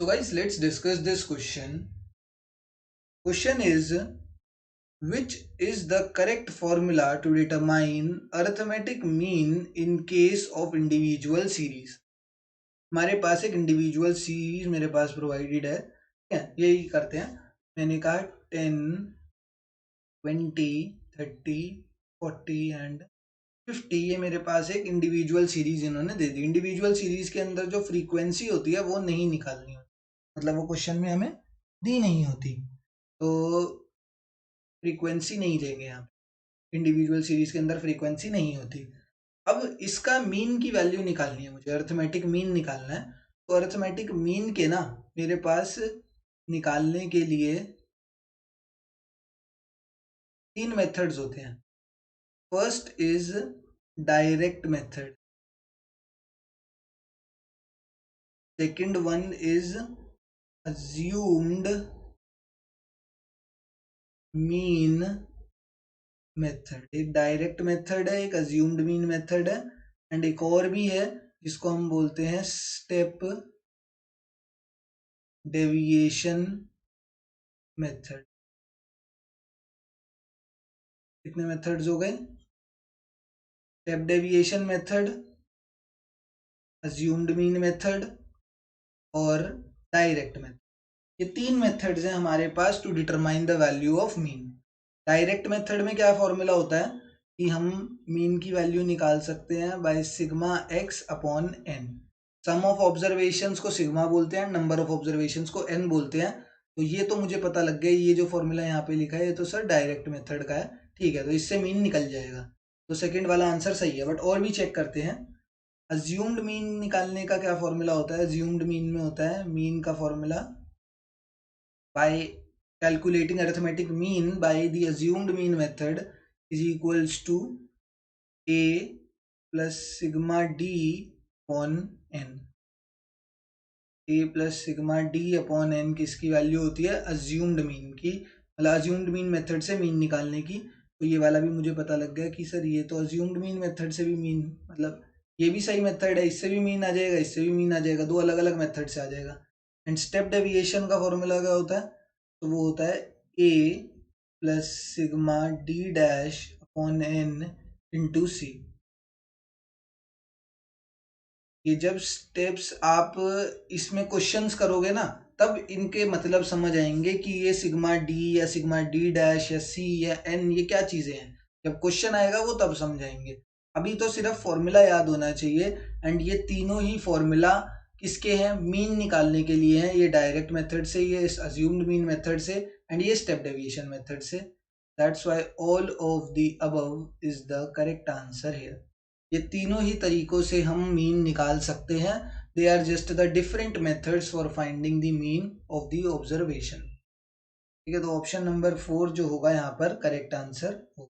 So guys, let's discuss this question. Question is, which is the correct formula to determine arithmetic mean in case of individual series? हमारे पास एक individual series मेरे पास provided है, ठीक है। यही करते हैं। मैंने कहा 10, 20, 30, 40 एंड 50, ये मेरे पास एक इंडिविजुअल सीरीज इन्होंने दे दी। इंडिविजुअल सीरीज के अंदर जो फ्रीक्वेंसी होती है वो नहीं निकालनी होती, मतलब वो क्वेश्चन में हमें दी नहीं होती, तो फ्रीक्वेंसी नहीं लेंगे यहाँ पे। इंडिविजुअल सीरीज के अंदर फ्रीक्वेंसी नहीं होती। अब इसका मीन की वैल्यू निकालनी है मुझे, अर्थमेटिक मीन निकालना है। तो अर्थमेटिक मीन के ना मेरे पास निकालने के लिए 3 मेथड्स होते हैं। First is direct method, second one is assumed mean method. एक डायरेक्ट मेथड है, एक assumed मीन मेथड है, एंड एक और भी है जिसको हम बोलते हैं स्टेप डेविएशन मेथड। कितने मेथड्स हो गए? Step deviation method, assumed mean method और डायरेक्ट मेथड। ये 3 मेथड्स हैं हमारे पास to determine the value of mean. Direct method में क्या फॉर्मूला होता है कि हम मीन की वैल्यू निकाल सकते हैं by sigma x upon n. Sum of observations को सिग्मा बोलते हैं, नंबर ऑफ ऑब्जर्वेशंस को एन बोलते हैं। तो ये तो मुझे पता लग गया, ये जो फॉर्मूला यहाँ पे लिखा है ये तो सर डायरेक्ट मेथड का है, ठीक है। तो इससे मीन निकल जाएगा, तो सेकेंड वाला आंसर सही है। बट और भी चेक करते हैं। अज्यूम्ड मीन निकालने का क्या फॉर्मूला होता है? अज्यूम्ड मीन में होता है मीन का formula by calculating arithmetic mean by the assumed mean method is equals to a plus sigma d upon n। a plus sigma d upon n किसकी वैल्यू होती है? assumed mean की, मतलब assumed mean method से mean निकालने की। तो ये वाला भी मुझे पता लग गया कि सर ये तो assumed mean मेथड से भी मीन, मतलब ये भी सही मेथड है, इससे भी मीन आ जाएगा, इससे भी मीन आ जाएगा, दो अलग अलग मेथड से आ जाएगा। एंड स्टेप डेविएशन का फॉर्मूला क्या होता है? तो वो होता है a plus sigma d dash upon n into c. ये जब स्टेप्स आप इसमें क्वेश्चंस करोगे ना, तब इनके मतलब समझ आएंगे कि ये सिग्मा डी या सिग्मा डी डैश या सी या एन ये क्या चीजें हैं। जब क्वेश्चन आएगा वो तब समझाएंगे, अभी तो सिर्फ फॉर्मूला याद होना चाहिए। एंड ये तीनों ही फॉर्मूला किसके हैं? मीन निकालने के लिए हैं। ये डायरेक्ट मेथड से, ये अज्यूम्ड मीन मेथड से, एंड ये स्टेप डेविएशन मेथड से। That's why all of the above is the correct answer here. ये तीनों ही तरीकों से हम मीन निकाल सकते हैं। They are just the different methods for finding the mean of the observation. ठीक है, तो ऑप्शन नंबर 4 जो होगा यहाँ पर करेक्ट आंसर होगा।